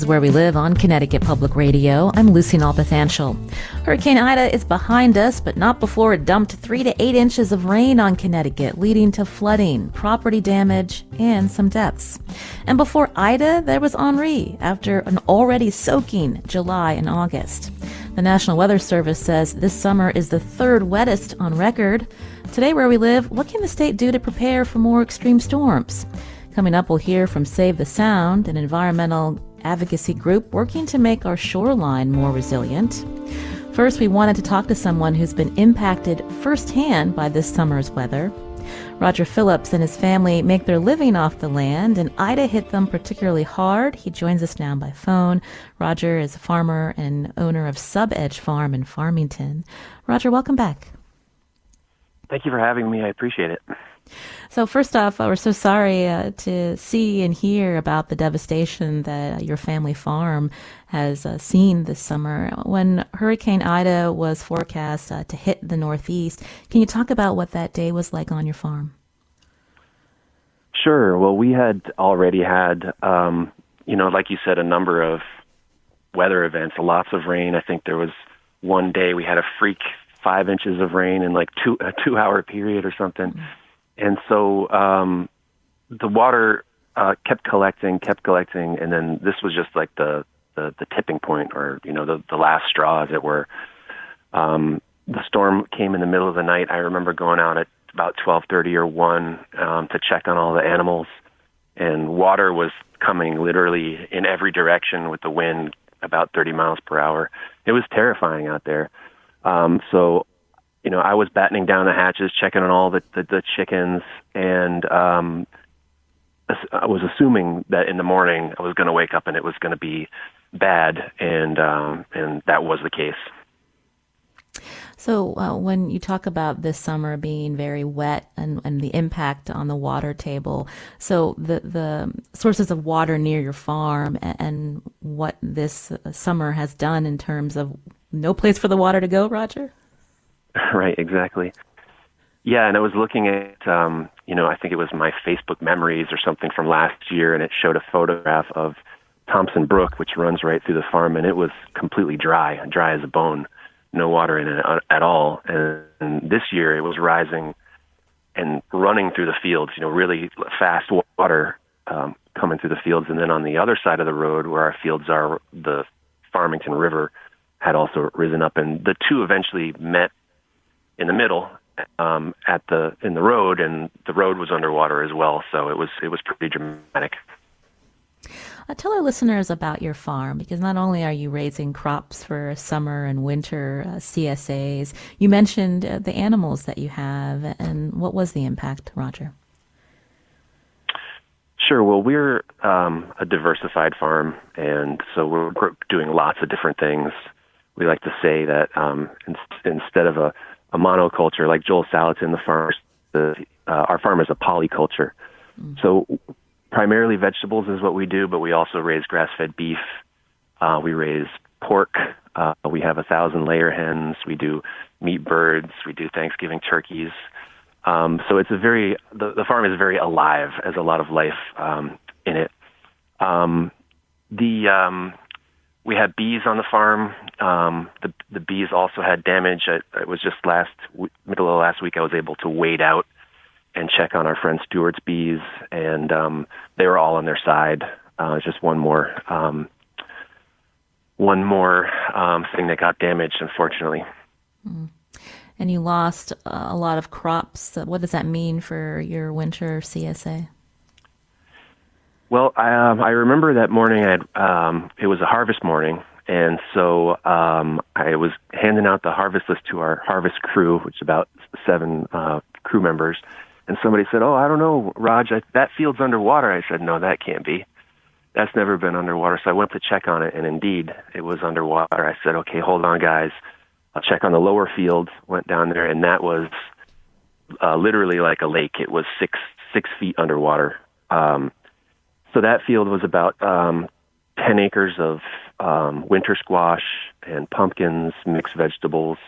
is Where We Live on Connecticut Public Radio. I'm Lucy Nalpathanchel. Hurricane Ida is behind us, but not before it dumped 3 to 8 inches of rain on Connecticut, leading to flooding, property damage, and some deaths. And before Ida, there was Henri, after an already soaking July and August. The National Weather Service says this summer is the third wettest on record. Today, Where We Live, what can the state do to prepare for more extreme storms? Coming up, we'll hear from Save the Sound, an environmental advocacy group working to make our shoreline more resilient. First, we wanted to talk to someone who's been impacted firsthand by this summer's weather. Roger Phillips and his family make their living off the land, and Ida hit them particularly hard. He joins us now by phone. Roger is a farmer and owner of Sub-Edge Farm in Farmington. Roger, welcome back. Thank you for having me. I appreciate it. So first off, we're so sorry to see and hear about the devastation that your family farm has seen this summer. When Hurricane Ida was forecast to hit the Northeast, can you talk about what that day was like on your farm? Sure. Well, we had already had, like you said, a number of weather events, lots of rain. I think there was one day we had a freak 5 inches of rain in like a 2-hour period or something. Mm-hmm. And so the water kept collecting, and then this was just like the tipping point, or the last straw, as it were. The storm came in the middle of the night. I remember going out at about 12:30 or 1 to check on all the animals, and water was coming literally in every direction with the wind about 30 miles per hour. It was terrifying out there. So I was battening down the hatches, checking on all the chickens, and I was assuming that in the morning I was going to wake up and it was going to be bad, and that was the case. So when you talk about this summer being very wet and the impact on the water table, so the sources of water near your farm and what this summer has done in terms of no place for the water to go, Roger? Right, exactly. Yeah, and I was looking at, I think it was my Facebook memories or something from last year, and it showed a photograph of Thompson Brook, which runs right through the farm, and it was completely dry as a bone, no water in it at all. And this year it was rising and running through the fields, really fast water coming through the fields. And then on the other side of the road where our fields are, the Farmington River had also risen up, and the two eventually met in the middle in the road, and the road was underwater as well. So it was pretty dramatic. Tell our listeners about your farm, because not only are you raising crops for summer and winter CSAs, you mentioned the animals that you have, and what was the impact, Roger? Sure. Well, we're a diversified farm, and so we're doing lots of different things. We like to say that instead of a monoculture like Joel Salatin, the farmers, our farm is a polyculture. Mm. So primarily vegetables is what we do, but we also raise grass-fed beef. We raise pork. We have 1,000-layer hens. We do meat birds. We do Thanksgiving turkeys. So it's the farm is very alive, as a lot of life in it. We had bees on the farm. The bees also had damage. It was just middle of last week I was able to wade out and check on our friend Stewart's bees, and they were all on their side. It's just one more thing that got damaged, unfortunately. Mm. And you lost a lot of crops. What does that mean for your winter CSA? Well, I remember that morning. It was a harvest morning, and so I was handing out the harvest list to our harvest crew, which is about 7 crew members. And somebody said, "Oh, I don't know, Raj, that field's underwater." I said, "No, that can't be. That's never been underwater." So I went to check on it, and indeed, it was underwater. I said, "Okay, hold on, guys. I'll check on the lower field." Went down there, and that was literally like a lake. It was six feet underwater. So that field was about 10 acres of winter squash and pumpkins, mixed vegetables.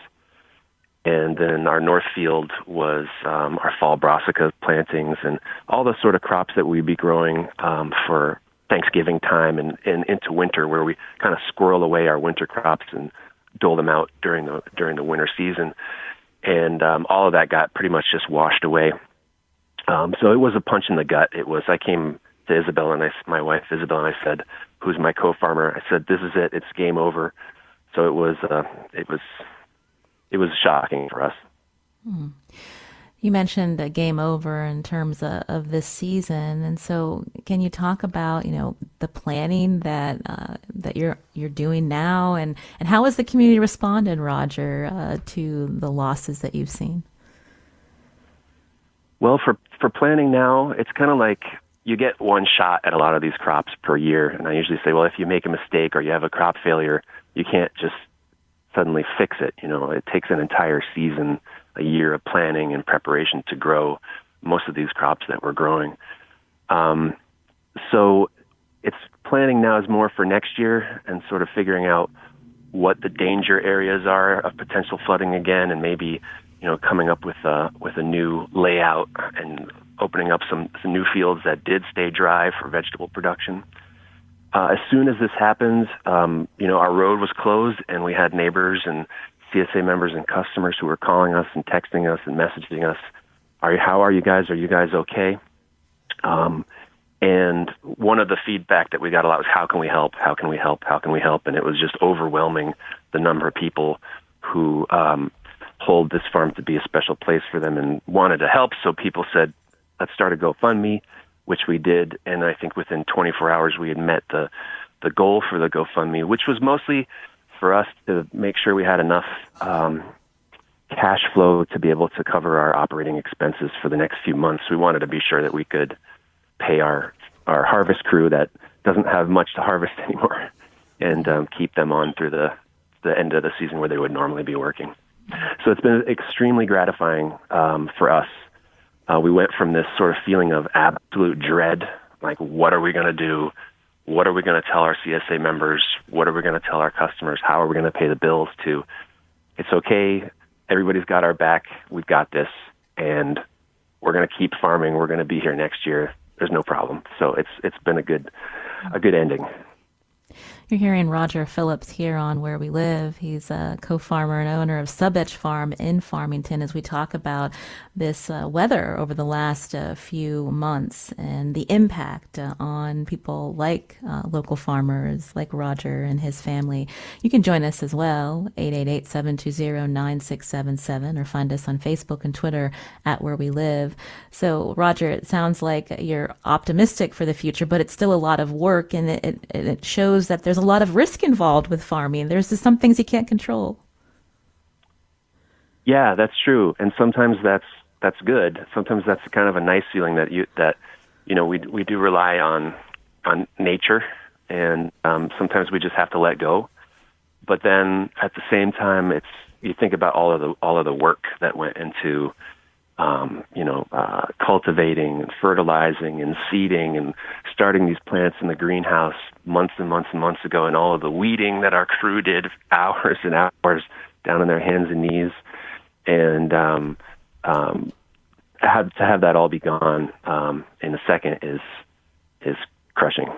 And then our north field was our fall brassica plantings and all the sort of crops that we'd be growing for Thanksgiving time and into winter, where we kind of squirrel away our winter crops and dole them out during the winter season. And all of that got pretty much just washed away. So it was a punch in the gut. I came to Isabel and my wife Isabel, and I said, who's my co-farmer? I said, this is it. It's game over. So it was shocking for us. You mentioned a game over in terms of this season, and so can you talk about the planning that you're doing now, and how has the community responded, Roger, to the losses that you've seen? Well, for planning now, it's kind of like you get one shot at a lot of these crops per year, and I usually say, well, if you make a mistake or you have a crop failure, you can't just suddenly fix it. It takes an entire season, a year of planning and preparation to grow most of these crops that we're growing. So it's planning now is more for next year and sort of figuring out what the danger areas are of potential flooding again, and maybe coming up with a new layout and opening up some new fields that did stay dry for vegetable production. As soon as this happens, our road was closed, and we had neighbors and CSA members and customers who were calling us and texting us and messaging us, how are you guys? Are you guys okay? And one of the feedback that we got a lot was, how can we help? How can we help? How can we help? And it was just overwhelming, the number of people who hold this farm to be a special place for them and wanted to help. So people said, let's start a GoFundMe, which we did. And I think within 24 hours, we had met the goal for the GoFundMe, which was mostly for us to make sure we had enough cash flow to be able to cover our operating expenses for the next few months. We wanted to be sure that we could pay our harvest crew that doesn't have much to harvest anymore, and keep them on through the end of the season where they would normally be working. So it's been extremely gratifying for us. We went from this sort of feeling of absolute dread, like, what are we going to do? What are we going to tell our CSA members? What are we going to tell our customers? How are we going to pay the bills? To, it's okay, everybody's got our back, we've got this, and we're going to keep farming. We're going to be here next year. There's no problem. So it's been a good ending. You're hearing Roger Phillips here on Where We Live. He's a co-farmer and owner of Sub-Etch Farm in Farmington, as we talk about this weather over the last few months and the impact on people like local farmers, like Roger and his family. You can join us as well, 888-720-9677, or find us on Facebook and Twitter at Where We Live. So, Roger, it sounds like you're optimistic for the future, but it's still a lot of work, and it shows that there's a lot of risk involved with farming. There's just some things you can't control. Yeah, that's true. And sometimes that's good. Sometimes that's kind of a nice feeling that we do rely on nature, and sometimes we just have to let go. But then at the same time, you think about all of the work that went into cultivating and fertilizing and seeding and starting these plants in the greenhouse months and months and months ago, and all of the weeding that our crew did hours and hours down on their hands and knees, and to have that all be gone in a second is crushing.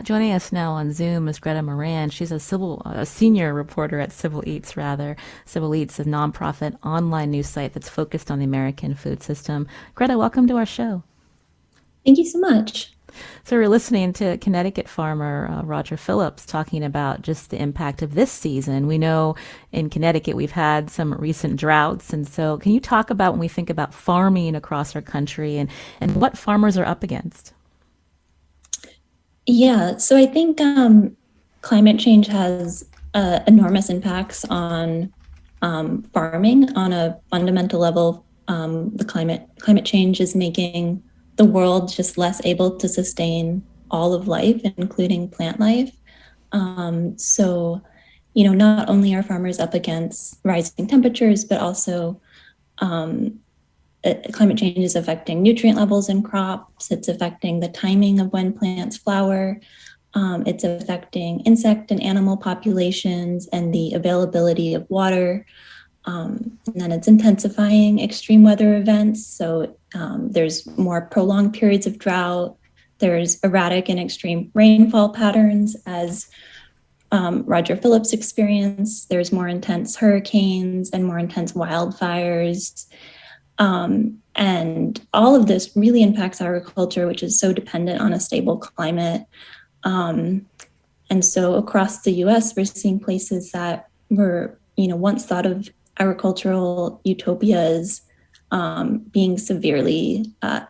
Joining us now on Zoom is Greta Moran. She's a senior reporter at Civil Eats, rather. Civil Eats is a nonprofit online news site that's focused on the American food system. Greta, welcome to our show. Thank you so much. So we're listening to Connecticut farmer Roger Phillips talking about just the impact of this season. We know in Connecticut we've had some recent droughts, and so can you talk about, when we think about farming across our country, and what farmers are up against? Yeah, so I think climate change has enormous impacts on farming on a fundamental level. The climate change is making the world just less able to sustain all of life, including plant life. So, not only are farmers up against rising temperatures, but also climate change is affecting nutrient levels in crops. It's affecting the timing of when plants flower. It's affecting insect and animal populations and the availability of water. And then it's intensifying extreme weather events. So there's more prolonged periods of drought, There's erratic and extreme rainfall patterns, as Roger Phillips experienced. There's more intense hurricanes and more intense wildfires. And all of this really impacts agriculture, which is so dependent on a stable climate. And so across the US, we're seeing places that were, once thought of agricultural utopias being severely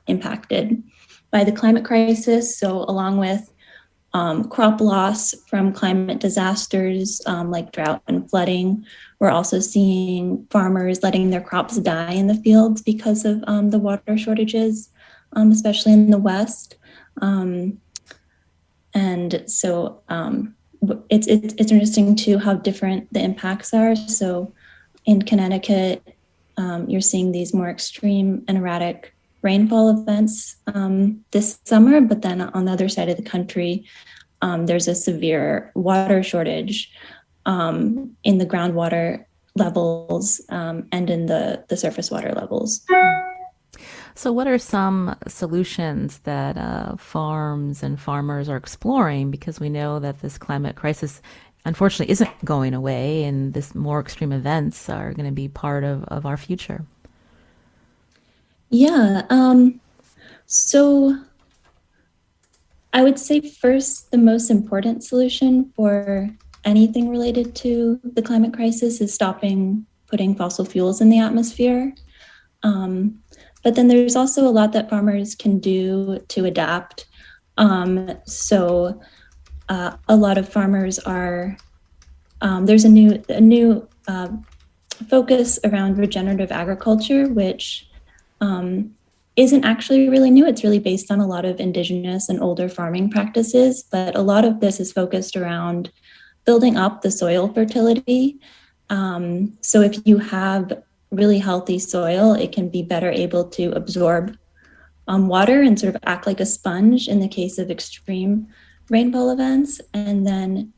impacted by the climate crisis. So along with crop loss from climate disasters like drought and flooding, we're also seeing farmers letting their crops die in the fields because of the water shortages, especially in the West. And so it's interesting too how different the impacts are. So in Connecticut, you're seeing these more extreme and erratic rainfall events this summer, but then on the other side of the country, there's a severe water shortage in the groundwater levels and in the surface water levels. So what are some solutions that farms and farmers are exploring? Because we know that this climate crisis, unfortunately, isn't going away, and this more extreme events are going to be part of our future. Yeah. So I would say first, the most important solution for anything related to the climate crisis is stopping putting fossil fuels in the atmosphere. But then there's also a lot that farmers can do to adapt. So a lot of farmers are, there's a new focus around regenerative agriculture, which isn't actually really new. It's really based on a lot of indigenous and older farming practices, but a lot of this is focused around building up the soil fertility. So if you have really healthy soil, it can be better able to absorb water and sort of act like a sponge in the case of extreme rainfall events. And then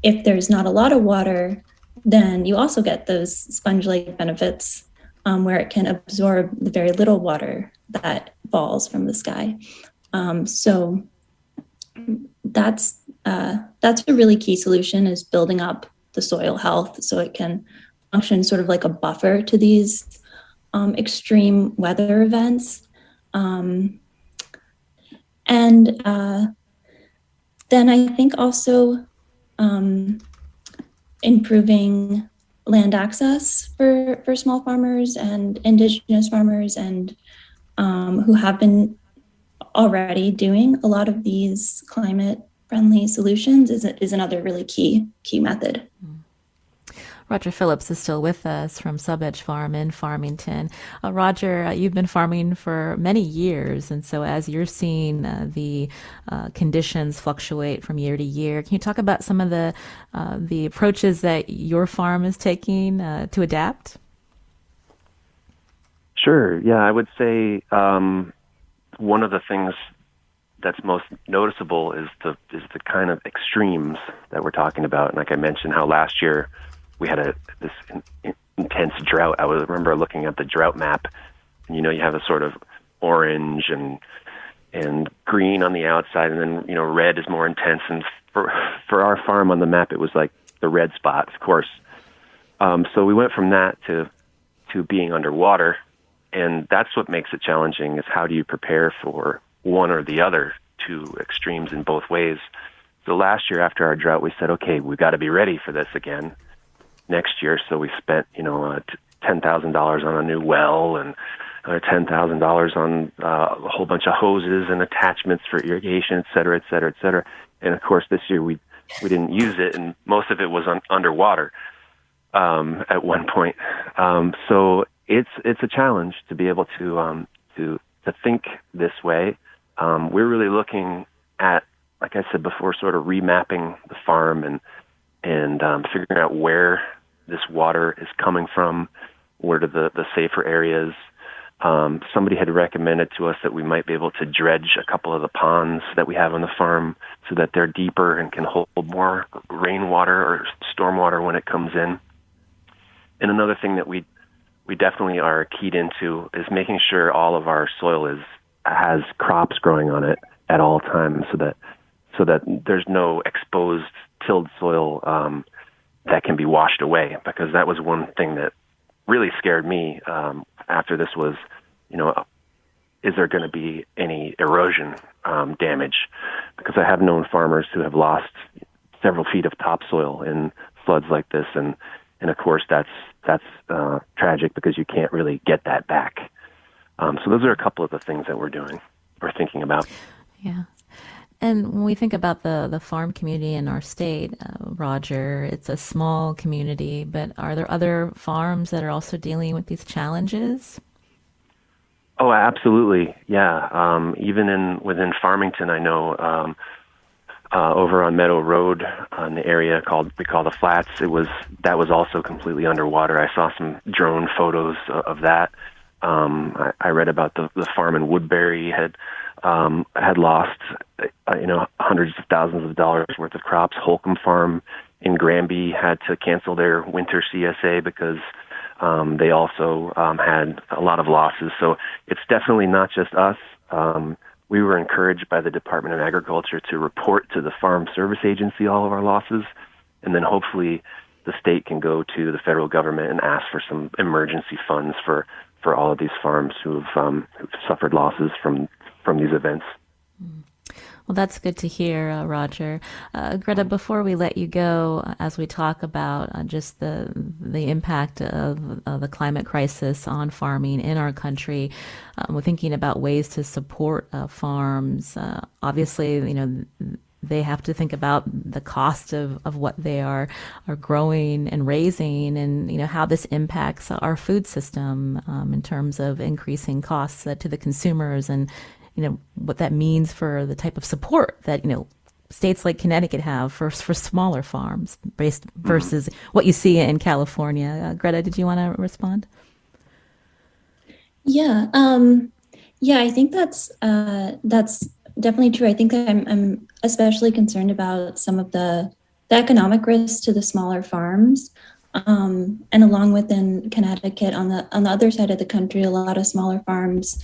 if there's not a lot of water, then you also get those sponge-like benefits where it can absorb the very little water that falls from the sky. So that's a really key solution, is building up the soil health so it can function sort of like a buffer to these extreme weather events. And then I think also improving land access for small farmers and indigenous farmers, and who have been already doing a lot of these climate-friendly solutions is another really key method. Roger Phillips is still with us from Sub-Edge Farm in Farmington. Roger, you've been farming for many years, and so as you're seeing the conditions fluctuate from year to year, can you talk about some of the approaches that your farm is taking to adapt? Sure. Yeah, I would say one of the things that's most noticeable is the kind of extremes that we're talking about. And like I mentioned, how last year we had this intense drought. I remember looking at the drought map, and you have a sort of orange and green on the outside, and then red is more intense. And for our farm on the map, it was like the red spot, of course. So we went from that to being underwater, and that's what makes it challenging. Is how do you prepare for one or the other, two extremes in both ways? So last year after our drought, we said, okay, we've got to be ready for this again next year. So we spent, $10,000 on a new well, and another $10,000 on a whole bunch of hoses and attachments for irrigation, et cetera, et cetera, et cetera. And of course, this year we didn't use it, and most of it was underwater at one point. So it's a challenge to be able to think this way. We're really looking at, like I said before, sort of remapping the farm and figuring out where this water is coming from, where are the safer areas. Somebody had recommended to us that we might be able to dredge a couple of the ponds that we have on the farm so that they're deeper and can hold more rainwater or stormwater when it comes in. And another thing that we definitely are keyed into is making sure all of our soil is has crops growing on it at all times, so that there's no exposed tilled soil that can be washed away. Because that was one thing that really scared me after this was, is there going to be any erosion damage? Because I have known farmers who have lost several feet of topsoil in floods like this, and of course that's tragic because you can't really get that back. So those are a couple of the things that we're doing or thinking about. Yeah. And when we think about the farm community in our state, Roger, it's a small community, but are there other farms that are also dealing with these challenges? Oh, absolutely. Yeah. Even within Farmington, I know over on Meadow Road, in the area we call the Flats, that was also completely underwater. I saw some drone photos of that. I read about the farm in Woodbury had lost hundreds of thousands of dollars worth of crops. Holcomb Farm in Granby had to cancel their winter CSA because they also had a lot of losses. So it's definitely not just us. We were encouraged by the Department of Agriculture to report to the Farm Service Agency all of our losses, and then hopefully the state can go to the federal government and ask for some emergency funds for all of these farms who've suffered losses from these events. Well, that's good to hear, Roger. Greta, before we let you go, as we talk about just the impact of the climate crisis on farming in our country, we're thinking about ways to support farms. Obviously, they have to think about the cost of what they are growing and raising, and how this impacts our food system in terms of increasing costs to the consumers, and what that means for the type of support that states like Connecticut have for smaller farms versus what you see in California. Greta, did you want to respond? Yeah, I think that's definitely true. I think I'm especially concerned about some of the economic risks to the smaller farms, and along within Connecticut, on the other side of the country, a lot of smaller farms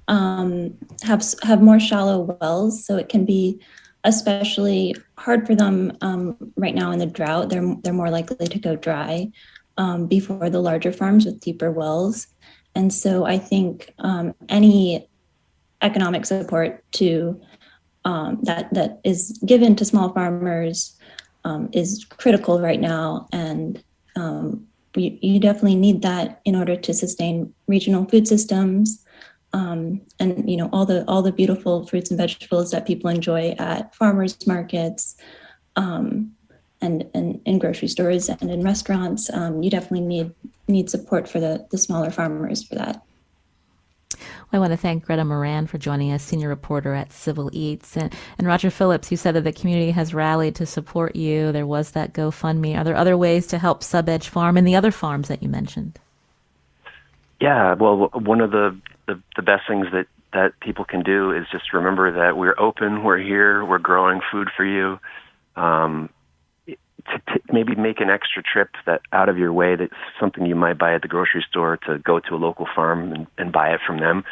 have more shallow wells, so it can be especially hard for them right now in the drought. They're more likely to go dry before the larger farms with deeper wells, and so I think any economic support to that is given to small farmers is critical right now, and you definitely need that in order to sustain regional food systems. And all the beautiful fruits and vegetables that people enjoy at farmers markets, and in grocery stores and in restaurants. You definitely need support for the smaller farmers for that. I want to thank Greta Moran for joining us, senior reporter at Civil Eats. And Roger Phillips, you said that the community has rallied to support you. There was that GoFundMe. Are there other ways to help Sub-Edge Farm and the other farms that you mentioned? Yeah, well, one of the best things that people can do is just remember that we're open, we're here, we're growing food for you. To maybe make an extra trip that out of your way, that's something you might buy at the grocery store, to go to a local farm and buy it from them.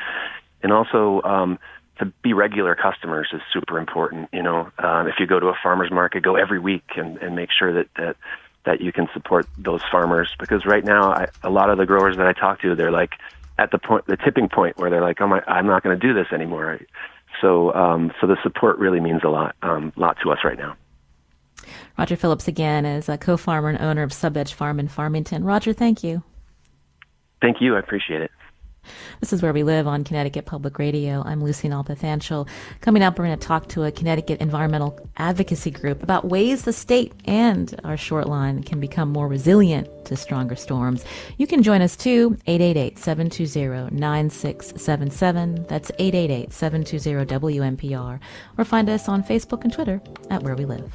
And also to be regular customers is super important. If you go to a farmer's market, go every week and make sure that you can support those farmers. Because right now, a lot of the growers that I talk to, they're like at the tipping point where they're like, I'm not going to do this anymore. So the support really means a lot to us right now. Roger Phillips, again, is a co-farmer and owner of Sub-Edge Farm in Farmington. Roger, thank you. Thank you. I appreciate it. This is Where We Live on Connecticut Public Radio. I'm Lucy Nalpathanchel. Coming up, we're going to talk to a Connecticut environmental advocacy group about ways the state and our shoreline can become more resilient to stronger storms. You can join us too, 888-720-9677. That's 888-720-WNPR. Or find us on Facebook and Twitter at Where We Live.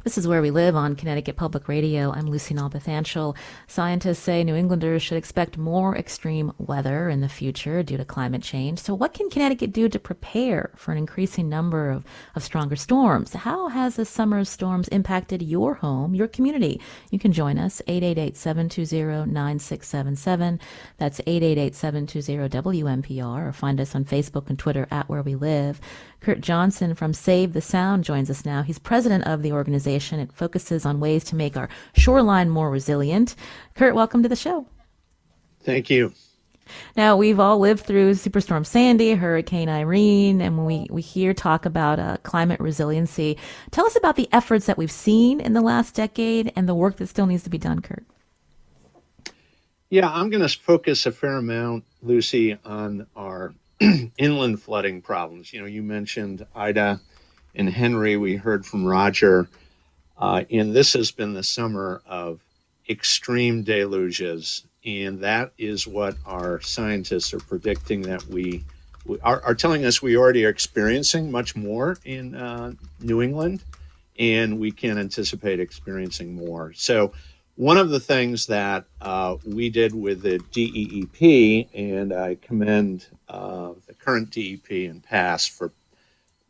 This is is Where We Live on Connecticut Public Radio. I'm Lucy Nalpathanchel. Scientists say New Englanders should expect more extreme weather in the future due to climate change. So what can Connecticut do to prepare for an increasing number of stronger storms? How has this summer's storms impacted your home, your community? You can join us, 888-720-9677. That's 888-720-WNPR, or find us on Facebook and Twitter at Where We Live. Curt Johnson from Save the Sound joins us now. He's president of the organization. It focuses on ways to make our shoreline more resilient. Curt, welcome to the show. Thank you. Now, we've all lived through Superstorm Sandy, Hurricane Irene, and when we hear talk about climate resiliency, tell us about the efforts that we've seen in the last decade and the work that still needs to be done, Curt. Yeah, I'm going to focus a fair amount, Lucy, on our inland flooding problems. You know, you mentioned Ida and Henry. We heard from Roger. And this has been the summer of extreme deluges. And that is what our scientists are predicting that we are telling us we already are experiencing much more in New England. And we can anticipate experiencing more. So one of the things that we did with the DEEP, and I commend the current DEP and past for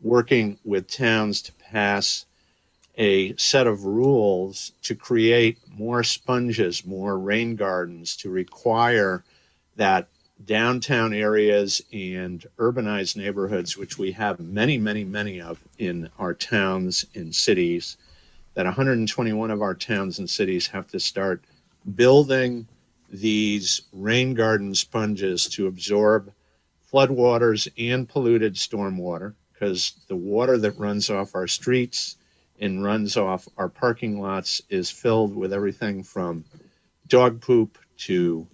working with towns to pass a set of rules to create more sponges, more rain gardens, to require that downtown areas and urbanized neighborhoods, which we have many, many, many of in our towns and cities, that 121 of our towns and cities have to start building these rain garden sponges to absorb floodwaters and polluted stormwater, because the water that runs off our streets and runs off our parking lots is filled with everything from dog poop to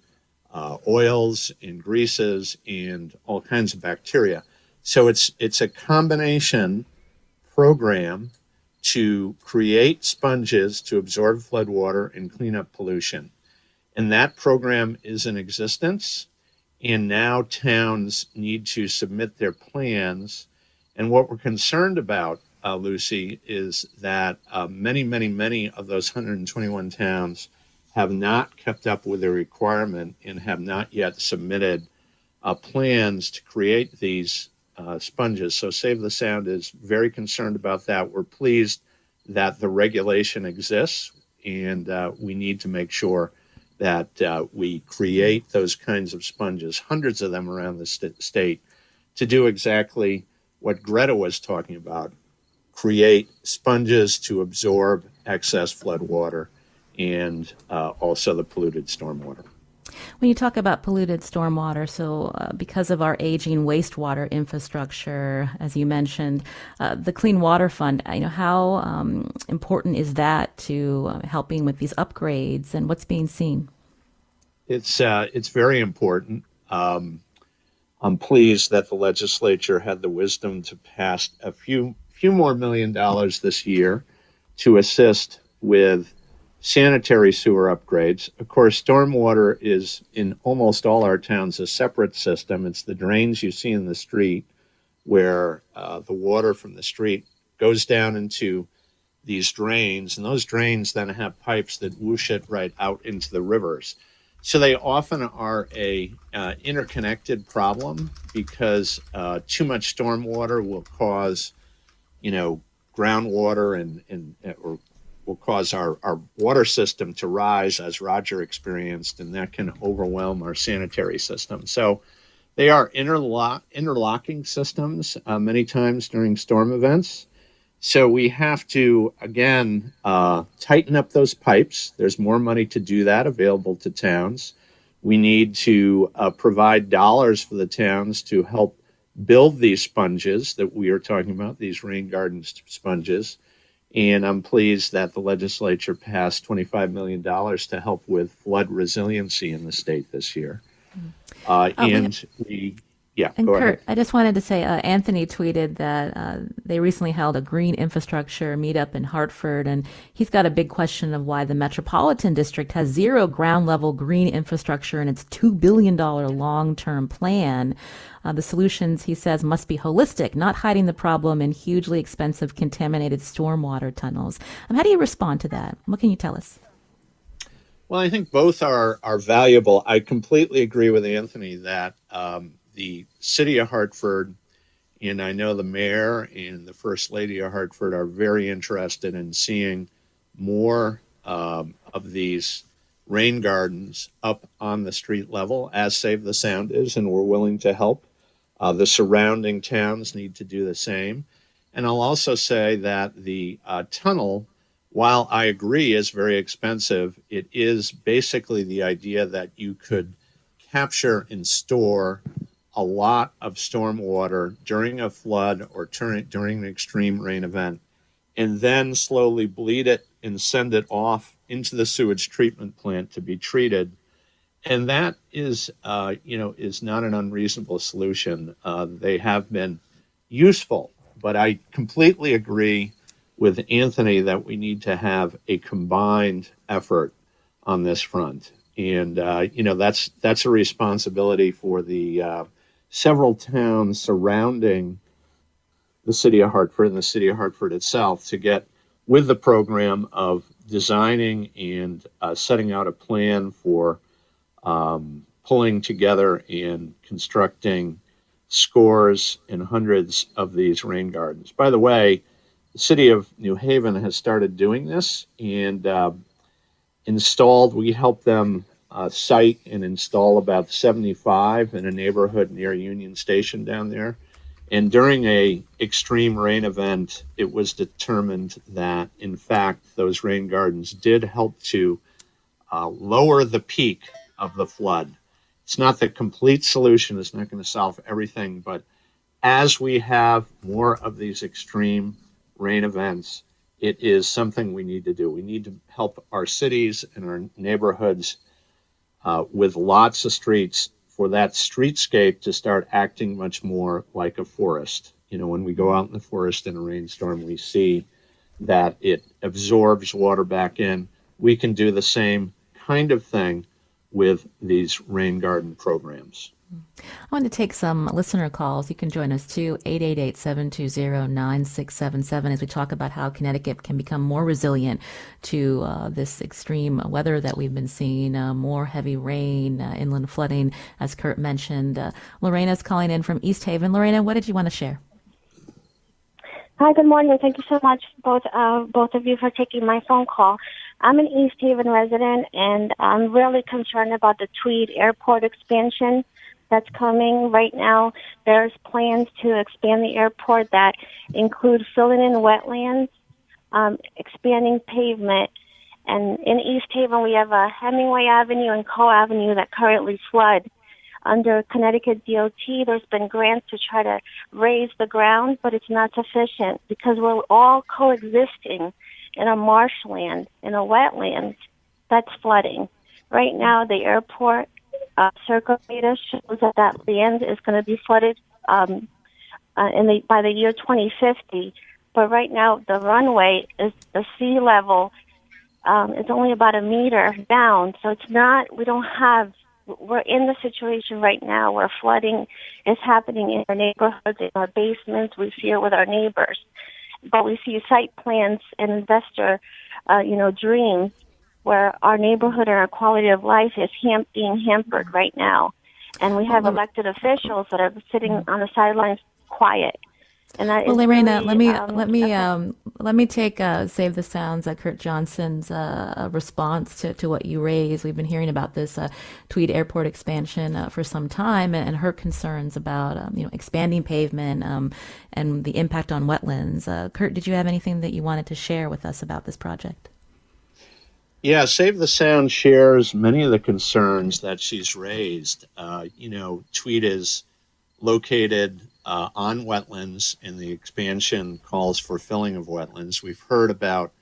oils and greases and all kinds of bacteria. So it's a combination program to create sponges to absorb floodwater and clean up pollution. And that program is in existence. And now towns need to submit their plans. And what we're concerned about, Lucy, is that many, many, many of those 121 towns have not kept up with the requirement and have not yet submitted plans to create these sponges. So Save the Sound is very concerned about that. We're pleased that the regulation exists, and we need to make sure that we create those kinds of sponges, hundreds of them around the state, to do exactly what Greta was talking about, create sponges to absorb excess flood water and also the polluted stormwater. When you talk about polluted stormwater, so because of our aging wastewater infrastructure, as you mentioned, the Clean Water Fund, how important is that to helping with these upgrades and what's being seen? It's very important. I'm pleased that the legislature had the wisdom to pass a few more $1 million this year to assist with sanitary sewer upgrades. Of course, stormwater is in almost all our towns a separate system. It's the drains you see in the street where the water from the street goes down into these drains, and those drains then have pipes that whoosh it right out into the rivers. So they often are a interconnected problem, because too much stormwater will cause, groundwater or will cause our water system to rise, as Roger experienced, and that can overwhelm our sanitary system. So they are interlocking systems many times during storm events. So we have to, again, tighten up those pipes. There's more money to do that available to towns. We need to provide dollars for the towns to help build these sponges that we are talking about, these rain garden sponges. And I'm pleased that the legislature passed $25 million to help with flood resiliency in the state this year. And we Yeah, And go Curt, ahead. I just wanted to say, Anthony tweeted that they recently held a green infrastructure meetup in Hartford, and he's got a big question of why the Metropolitan District has zero ground level green infrastructure in its $2 billion long-term plan. The solutions, he says, must be holistic, not hiding the problem in hugely expensive contaminated stormwater tunnels. How do you respond to that? What can you tell us? Well, I think both are valuable. I completely agree with Anthony that the city of Hartford, and I know the mayor and the first lady of Hartford are very interested in seeing more of these rain gardens up on the street level, as Save the Sound is, and we're willing to help. The surrounding towns need to do the same. And I'll also say that the tunnel, while I agree is very expensive, it is basically the idea that you could capture and store a lot of storm water during a flood or during an extreme rain event, and then slowly bleed it and send it off into the sewage treatment plant to be treated. And that is not an unreasonable solution. They have been useful, but I completely agree with Anthony that we need to have a combined effort on this front. And that's a responsibility for the several towns surrounding the city of Hartford and the city of Hartford itself to get with the program of designing and setting out a plan for pulling together and constructing scores and hundreds of these rain gardens. By the way, the city of New Haven has started doing this and we helped them site and install about 75 in a neighborhood near Union Station down there. And during a extreme rain event, it was determined that, in fact, those rain gardens did help to lower the peak of the flood. It's not the complete solution. It's not going to solve everything. But as we have more of these extreme rain events, it is something we need to do. We need to help our cities and our neighborhoods with lots of streets for that streetscape to start acting much more like a forest. When we go out in the forest in a rainstorm, we see that it absorbs water back in. We can do the same kind of thing with these rain garden programs. I want to take some listener calls. You can join us too, 888-720-9677, as we talk about how Connecticut can become more resilient to this extreme weather that we've been seeing, more heavy rain, inland flooding, as Curt mentioned. Lorena's calling in from East Haven. Lorena, what did you want to share? Hi, good morning. Thank you so much, both of you, for taking my phone call. I'm an East Haven resident, and I'm really concerned about the Tweed Airport expansion that's coming right now. There's plans to expand the airport that include filling in wetlands, expanding pavement. And in East Haven, we have a Hemingway Avenue and Co Avenue that currently flood. Under Connecticut DOT, there's been grants to try to raise the ground, but it's not sufficient because we're all coexisting in a marshland, in a wetland that's flooding. Right now, the airport circle data shows that land is going to be flooded by the year 2050. But right now, the runway is the sea level is only about a meter down, so it's not. We're in the situation right now where flooding is happening in our neighborhoods, in our basements. We see it with our neighbors. But we see site plans and investor, dreams where our neighborhood and our quality of life is being hampered right now. And we have elected officials that are sitting on the sidelines quiet. And that Well, is Lorena, really, let me take Save the Sounds, Curt Johnson's response to what you raised. We've been hearing about this Tweed Airport expansion for some time, and her concerns about expanding pavement and the impact on wetlands. Curt, did you have anything that you wanted to share with us about this project? Yeah, Save the Sound shares many of the concerns that she's raised. Tweed is located on wetlands, and the expansion calls for filling of wetlands. We've heard about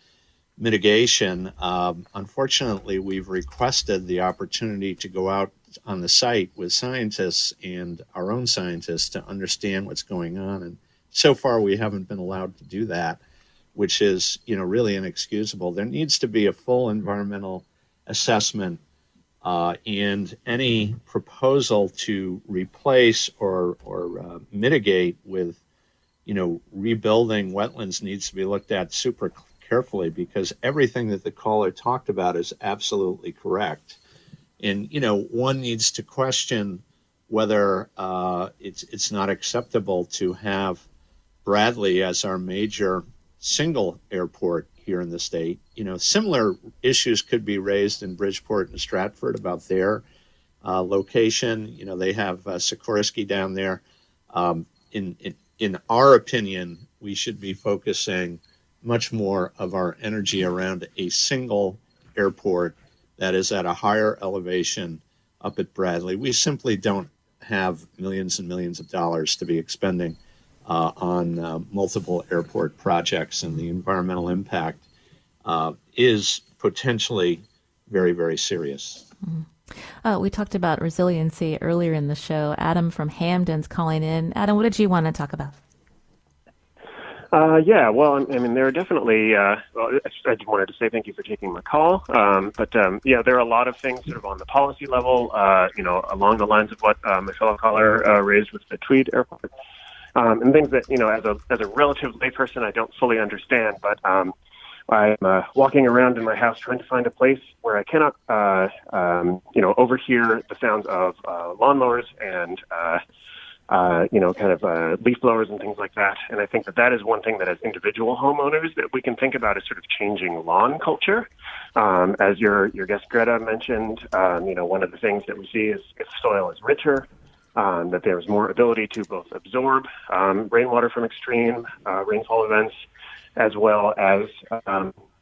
mitigation. Unfortunately, we've requested the opportunity to go out on the site with scientists and our own scientists to understand what's going on. And so far, we haven't been allowed to do that, which is, really inexcusable. There needs to be a full environmental assessment, and any proposal to replace or mitigate with, rebuilding wetlands needs to be looked at super carefully, because everything that the caller talked about is absolutely correct. And, one needs to question whether it's not acceptable to have Bradley as our major single airport here in the state. Similar issues could be raised in Bridgeport and Stratford about their location. They have Sikorsky down there. In our opinion, we should be focusing much more of our energy around a single airport that is at a higher elevation up at Bradley. We simply don't have millions and millions of dollars to be expending on multiple airport projects, and the environmental impact is potentially very, very serious. We talked about resiliency earlier in the show. Adam from Hamden's calling in. Adam, what did you want to talk about? There are definitely, I just wanted to say thank you for taking my call. There are a lot of things sort of on the policy level, along the lines of what my fellow caller raised with the Tweed Airport, and things that, as a relative layperson, I don't fully understand. But I'm walking around in my house trying to find a place where I cannot, overhear the sounds of lawnmowers and leaf blowers and things like that. And I think that is one thing that as individual homeowners that we can think about as sort of changing lawn culture. As your guest Greta mentioned, one of the things that we see is if soil is richer, that there's more ability to both absorb rainwater from extreme rainfall events, as well as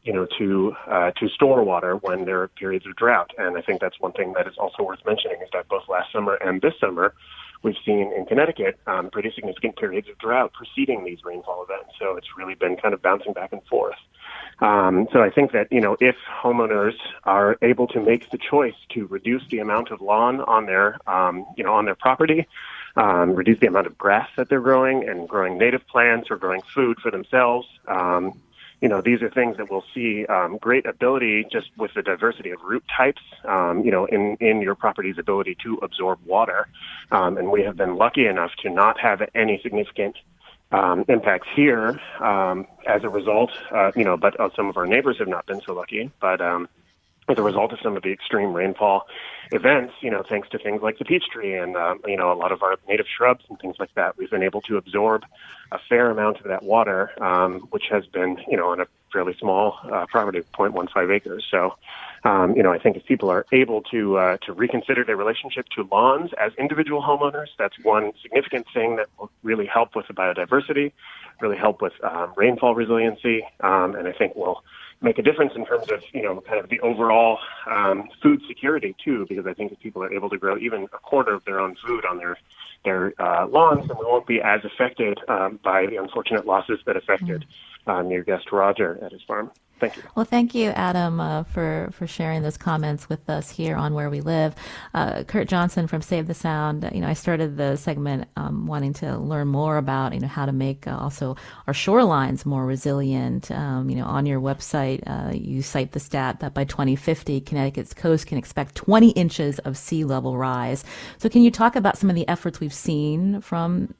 to store water when there are periods of drought. And I think that's one thing that is also worth mentioning, is that both last summer and this summer, we've seen in Connecticut pretty significant periods of drought preceding these rainfall events. So it's really been kind of bouncing back and forth. So I think that, if homeowners are able to make the choice to reduce the amount of lawn on their, on their property, reduce the amount of grass that they're growing and growing native plants or growing food for themselves, these are things that we'll see great ability just with the diversity of root types, in your property's ability to absorb water. And we have been lucky enough to not have any significant impacts here as a result, but some of our neighbors have not been so lucky. But as a result of some of the extreme rainfall events, thanks to things like the peach tree and, a lot of our native shrubs and things like that, we've been able to absorb a fair amount of that water, which has been, on a fairly small property of 0.15 acres. So, I think if people are able to reconsider their relationship to lawns as individual homeowners, that's one significant thing that will really help with the biodiversity, really help with rainfall resiliency, and I think will make a difference in terms of, kind of the overall food security too, because I think if people are able to grow even a quarter of their own food on their lawns, then we won't be as affected by the unfortunate losses that affected your guest Roger at his farm. Thank you. Well, thank you, Adam, for sharing those comments with us here on Where We Live. Curt Johnson from Save the Sound. I started the segment wanting to learn more about, how to make also our shorelines more resilient. On your website, you cite the stat that by 2050, Connecticut's coast can expect 20 inches of sea level rise. So can you talk about some of the efforts we've seen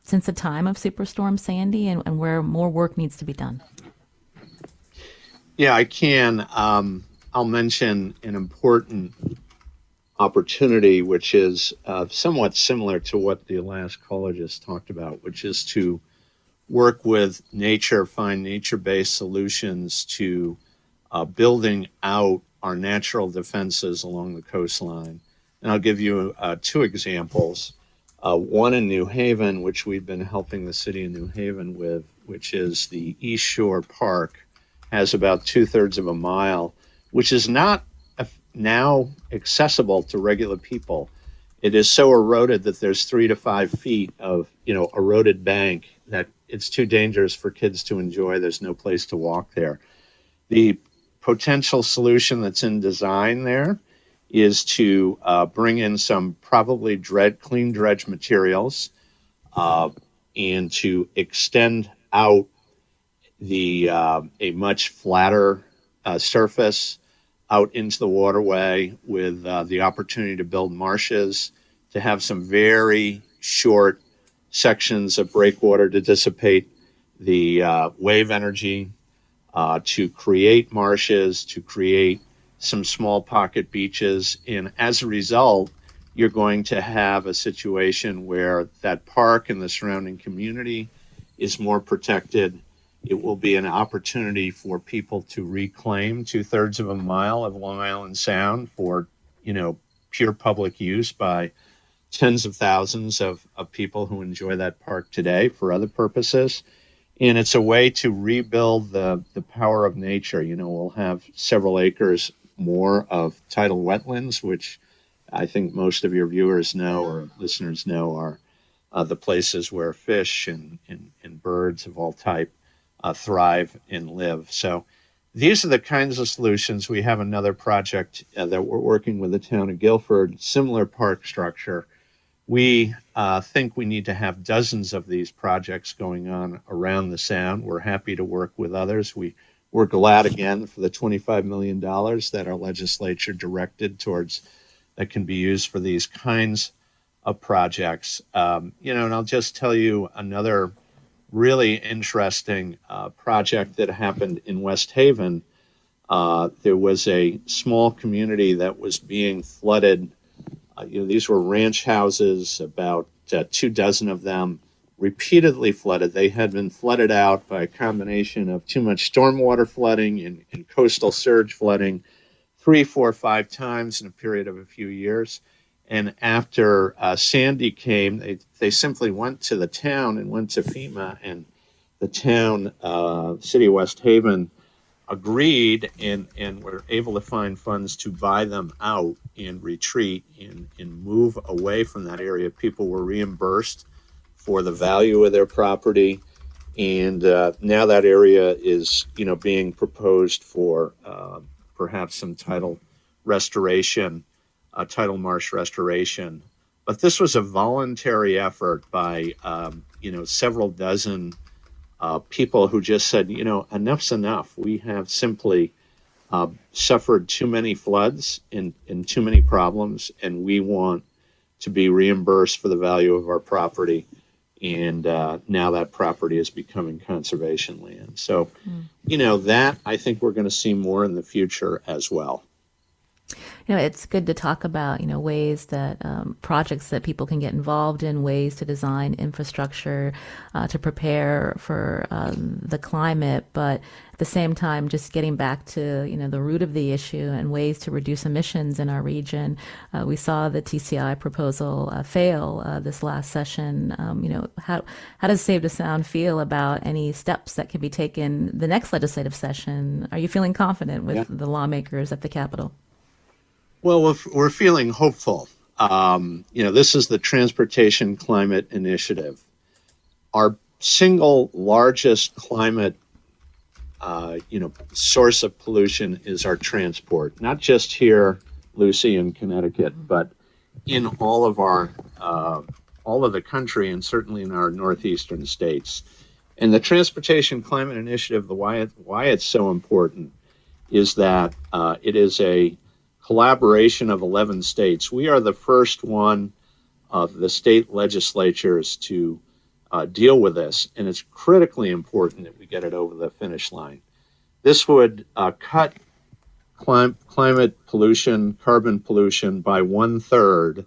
since the time of Superstorm Sandy and where more work needs to be done? Yeah, I can. I'll mention an important opportunity, which is somewhat similar to what the last caller just talked about, which is to work with nature, find nature-based solutions to building out our natural defenses along the coastline. And I'll give you two examples. One in New Haven, which we've been helping the city of New Haven with, which is the East Shore Park, has about 2/3 of a mile, which is not now accessible to regular people. It is so eroded that there's 3 to 5 feet of, eroded bank that it's too dangerous for kids to enjoy. There's no place to walk there. The potential solution that's in design there is to bring in some probably clean dredge materials and to extend out a much flatter surface out into the waterway with the opportunity to build marshes, to have some very short sections of breakwater to dissipate the wave energy, to create marshes, to create some small pocket beaches. And as a result, you're going to have a situation where that park and the surrounding community is more protected. It will be an opportunity for people to reclaim 2/3 of a mile of Long Island Sound for, pure public use by tens of thousands of people who enjoy that park today for other purposes. And it's a way to rebuild the power of nature. We'll have several acres more of tidal wetlands, which I think most of your viewers know or listeners know are the places where fish and birds of all type thrive and live. So these are the kinds of solutions. We have another project that we're working with the town of Guilford, similar park structure. We think we need to have dozens of these projects going on around the Sound. We're happy to work with others. We're glad again for the $25 million that our legislature directed towards that can be used for these kinds of projects. And I'll just tell you another really interesting project that happened in West Haven. There was a small community that was being flooded. These were ranch houses, about 24 of them, repeatedly flooded. They had been flooded out by a combination of too much stormwater flooding and coastal surge flooding 3, 4, 5 times in a period of a few years. And after Sandy came, they simply went to the town and went to FEMA, and the town, City of West Haven, agreed and were able to find funds to buy them out and retreat and move away from that area. People were reimbursed for the value of their property, and now that area is being proposed for perhaps some tidal restoration, tidal marsh restoration. But this was a voluntary effort by several dozen people who just said, enough's enough. We have simply suffered too many floods and too many problems, and we want to be reimbursed for the value of our property. And now that property is becoming conservation land. So, that I think we're going to see more in the future as well. It's good to talk about, ways that projects that people can get involved in, ways to design infrastructure to prepare for the climate, but at the same time, just getting back to, the root of the issue and ways to reduce emissions in our region. We saw the TCI proposal fail this last session. How does Save the Sound feel about any steps that can be taken the next legislative session? Are you feeling confident with the lawmakers at the Capitol? Well, we're feeling hopeful. This is the Transportation Climate Initiative. Our single largest climate, source of pollution is our transport, not just here, Lucy, in Connecticut, but in all of the country, and certainly in our northeastern states. And the Transportation Climate Initiative, why it's so important is that it is a collaboration of 11 states. We are the first one of the state legislatures to deal with this, and it's critically important that we get it over the finish line. This would cut climate pollution, carbon pollution by 1/3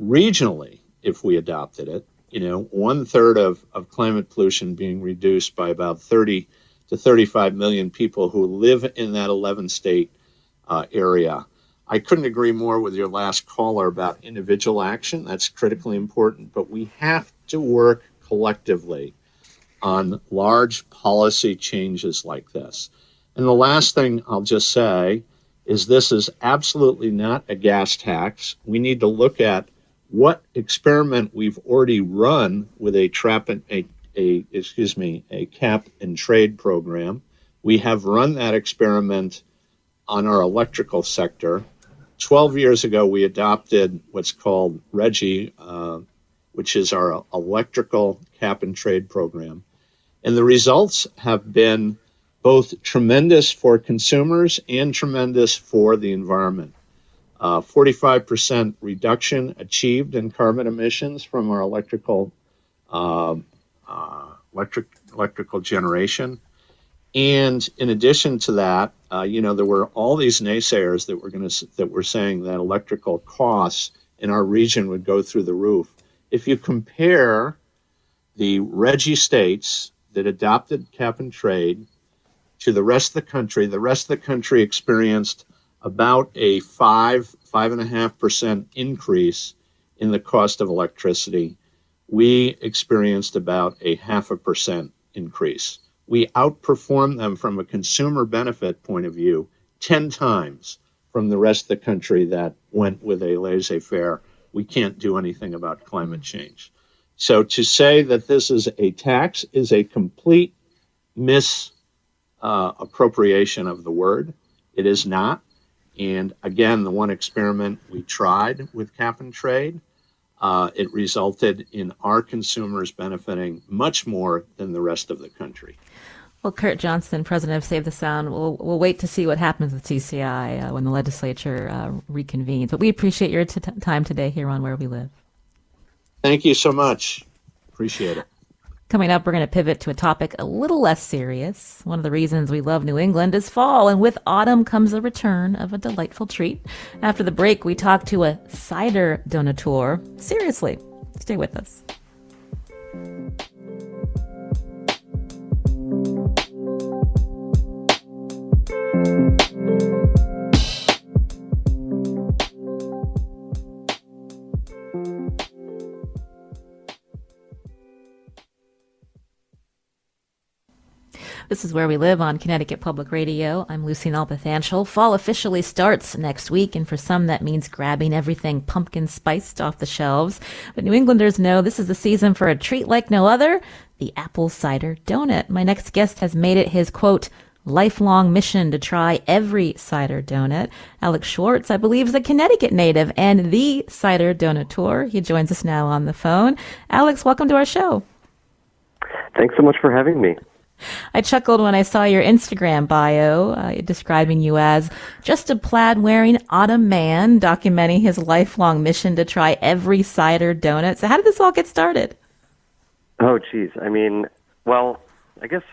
regionally if we adopted it. 1/3 of climate pollution being reduced by about 30 to 35 million people who live in that 11 state area. I couldn't agree more with your last caller about individual action. That's critically important, but we have to work collectively on large policy changes like this. And the last thing I'll just say is this is absolutely not a gas tax. We need to look at what experiment we've already run with a cap and trade program. We have run that experiment on our electrical sector. 12 years ago, we adopted what's called RGGI, which is our electrical cap and trade program. And the results have been both tremendous for consumers and tremendous for the environment. 45% reduction achieved in carbon emissions from our electrical generation. And in addition to that, there were all these naysayers that were saying that electrical costs in our region would go through the roof. If you compare the RGGI states that adopted cap and trade to the rest of the country experienced about a 5.5% increase in the cost of electricity. We experienced about a 0.5% increase. We outperformed them from a consumer benefit point of view 10 times from the rest of the country that went with a laissez-faire. We can't do anything about climate change. So to say that this is a tax is a complete misappropriation of the word. It is not. And again, the one experiment we tried with cap and trade, it resulted in our consumers benefiting much more than the rest of the country. Well, Curt Johnson, president of Save the Sound, we'll wait to see what happens with TCI when the legislature reconvenes. But we appreciate your time today here on Where We Live. Thank you so much. Appreciate it. Coming up, we're going to pivot to a topic a little less serious. One of the reasons we love New England is fall, and with autumn comes the return of a delightful treat. After the break, we talk to a cider donateur. Seriously, stay with us. This is Where We Live on Connecticut Public Radio. I'm Lucy Nalpathanchel. Fall officially starts next week, and for some that means grabbing everything pumpkin spiced off the shelves. But New Englanders know this is the season for a treat like no other, the apple cider donut. My next guest has made it his, quote, lifelong mission to try every cider donut. Alex Schwartz, I believe, is a Connecticut native and the cider donateur. He joins us now on the phone. Alex, welcome to our show. Thanks so much for having me. I chuckled when I saw your Instagram bio describing you as just a plaid-wearing autumn man documenting his lifelong mission to try every cider donut. So how did this all get started? Oh, geez. I mean, well, I guess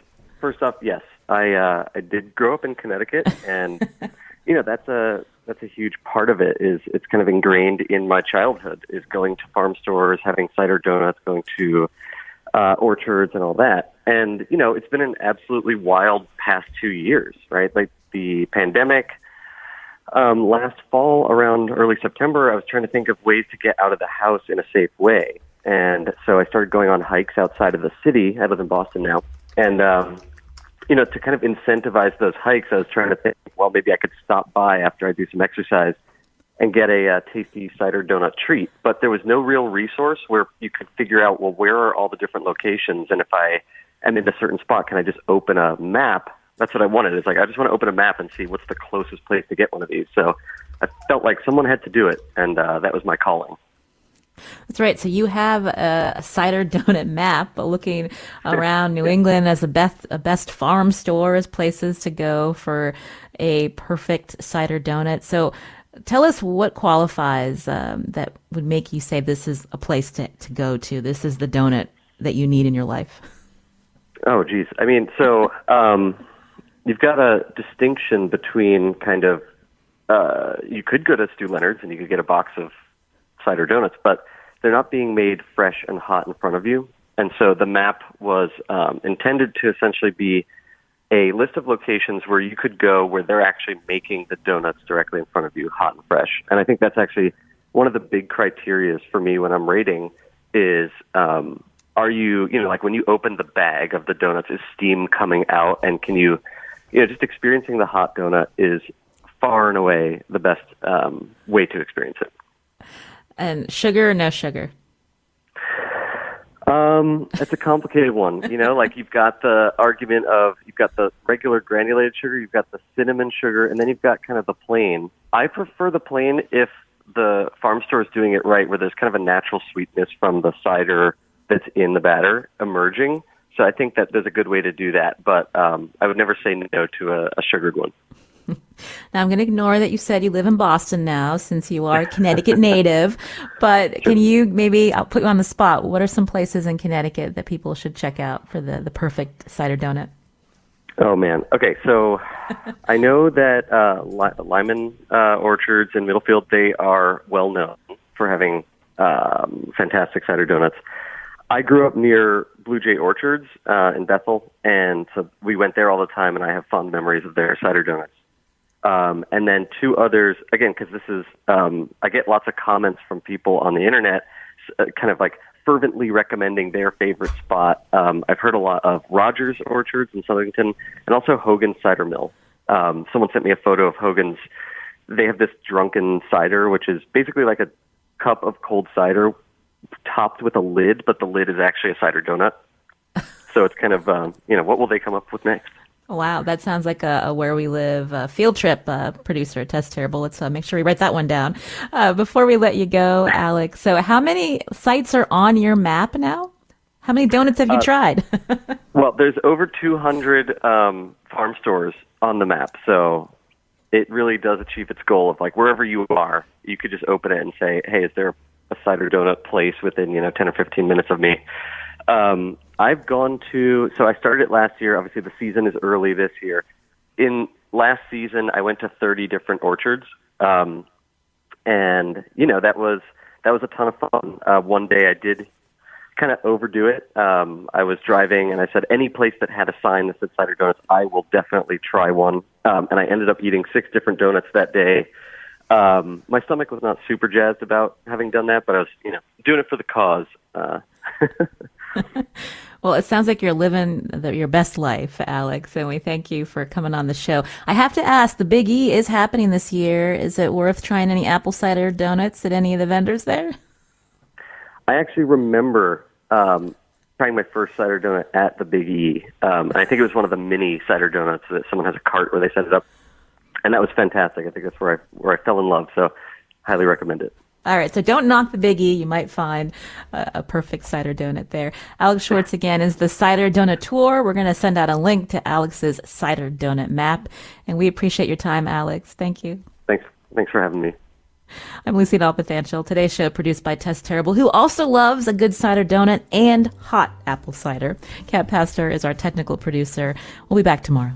first off, yes, I did grow up in Connecticut, and that's a huge part of it. Is it's kind of ingrained in my childhood is going to farm stores, having cider donuts, going to orchards and all that. And, it's been an absolutely wild past 2 years, right? Like the pandemic, last fall around early September, I was trying to think of ways to get out of the house in a safe way. And so I started going on hikes outside of the city. I live in Boston now. And, to kind of incentivize those hikes, I was trying to think, well, maybe I could stop by after I do some exercise and get a tasty cider donut treat. But there was no real resource where you could figure out, well, where are all the different locations? And if I am in a certain spot, can I just open a map? That's what I wanted. It's like, I just want to open a map and see what's the closest place to get one of these. So I felt like someone had to do it, and that was my calling. That's right. So you have a cider donut map looking around New England as a best farm stores, places to go for a perfect cider donut. So tell us what qualifies that would make you say this is a place to go to. This is the donut that you need in your life. Oh, geez. I mean, so you've got a distinction between kind of, you could go to Stu Leonard's and you could get a box of cider donuts, but they're not being made fresh and hot in front of you. And so the map was intended to essentially be a list of locations where you could go where they're actually making the donuts directly in front of you, hot and fresh. And I think that's actually one of the big criteria for me when I'm rating is, are you, like when you open the bag of the donuts, is steam coming out? And can you, just experiencing the hot donut is far and away the best way to experience it. And sugar or no sugar? It's a complicated one. Like you've got the argument of you've got the regular granulated sugar, you've got the cinnamon sugar, and then you've got kind of the plain. I prefer the plain if the farm store is doing it right, where there's kind of a natural sweetness from the cider that's in the batter emerging. So I think that there's a good way to do that, but I would never say no to a sugared one. Now, I'm going to ignore that you said you live in Boston now, since you are a Connecticut native. But can you maybe, I'll put you on the spot, what are some places in Connecticut that people should check out for the perfect cider donut? Oh, man. Okay, so I know that Lyman Orchards in Middlefield, they are well known for having fantastic cider donuts. I grew up near Blue Jay Orchards in Bethel, and so we went there all the time, and I have fond memories of their cider donuts. And then two others, again, because this is, I get lots of comments from people on the internet, kind of like fervently recommending their favorite spot. I've heard a lot of Rogers Orchards in Southington, and also Hogan's Cider Mill. Someone sent me a photo of Hogan's. They have this drunken cider, which is basically like a cup of cold cider topped with a lid, but the lid is actually a cider donut. So it's kind of, what will they come up with next? Wow, that sounds like a Where We Live field trip producer. Tess Terrible. Let's make sure we write that one down. Before we let you go, Alex, so how many sites are on your map now? How many donuts have you tried? Well, there's over 200 farm stores on the map, so it really does achieve its goal of like wherever you are, you could just open it and say, hey, is there a cider donut place within 10 or 15 minutes of me? I've gone to, so I started it last year. Obviously, the season is early this year. In last season, I went to 30 different orchards, and that was a ton of fun. One day, I did kind of overdo it. I was driving, and I said, any place that had a sign that said cider donuts, I will definitely try one. And I ended up eating 6 different donuts that day. My stomach was not super jazzed about having done that, but I was, doing it for the cause. Well, it sounds like you're living your best life, Alex, and we thank you for coming on the show. I have to ask, the Big E is happening this year. Is it worth trying any apple cider donuts at any of the vendors there? I actually remember trying my first cider donut at the Big E. And I think it was one of the mini cider donuts that someone has a cart where they set it up. And that was fantastic. I think that's where I fell in love. So highly recommend it. All right, so don't knock the Big E. You might find a perfect cider donut there. Alex Schwartz, again, is the Cider Donut Tour. We're going to send out a link to Alex's cider donut map. And we appreciate your time, Alex. Thank you. Thanks for having me. I'm Lucy Nalpathanchel. Today's show produced by Tess Terrible, who also loves a good cider donut and hot apple cider. Kat Pastor is our technical producer. We'll be back tomorrow.